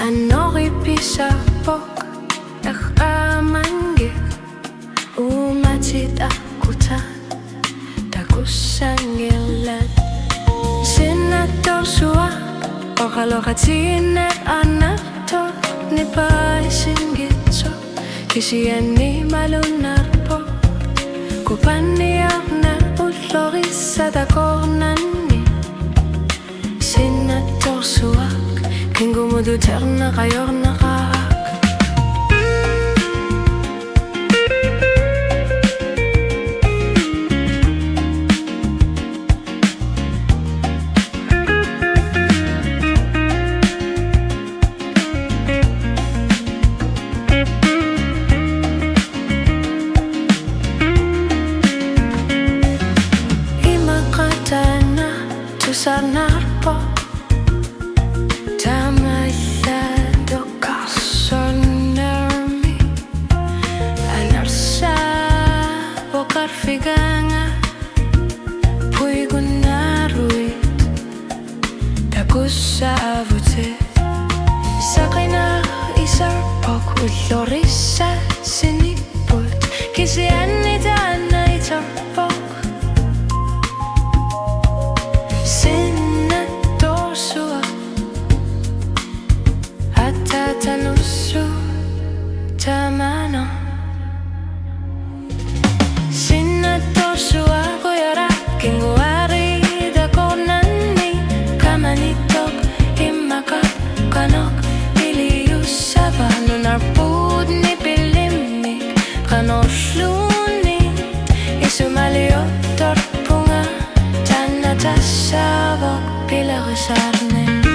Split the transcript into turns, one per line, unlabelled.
Anoripi sa pok amangi umatid akutan takusangilan Senator suwa okalokatiner anato ni paisingitso kisiani malunar po kupaniyak na uloris sa dakornani Senator suwa Kingo mo duter na kayo nakahak Imakatana tusanar po Figanga Pui gunaruit Takusa avute Sakay na isarpok Ulorisa sinipot Kisian itaan na itarpok Senator suwa At tatanusu Tamana Senator suwa kuyara kinguari dako nani kamanitok imakap kanok ilius sabano narpud ni pilimik kanosluni isumaliot torpunga tanata sabok pilarisarne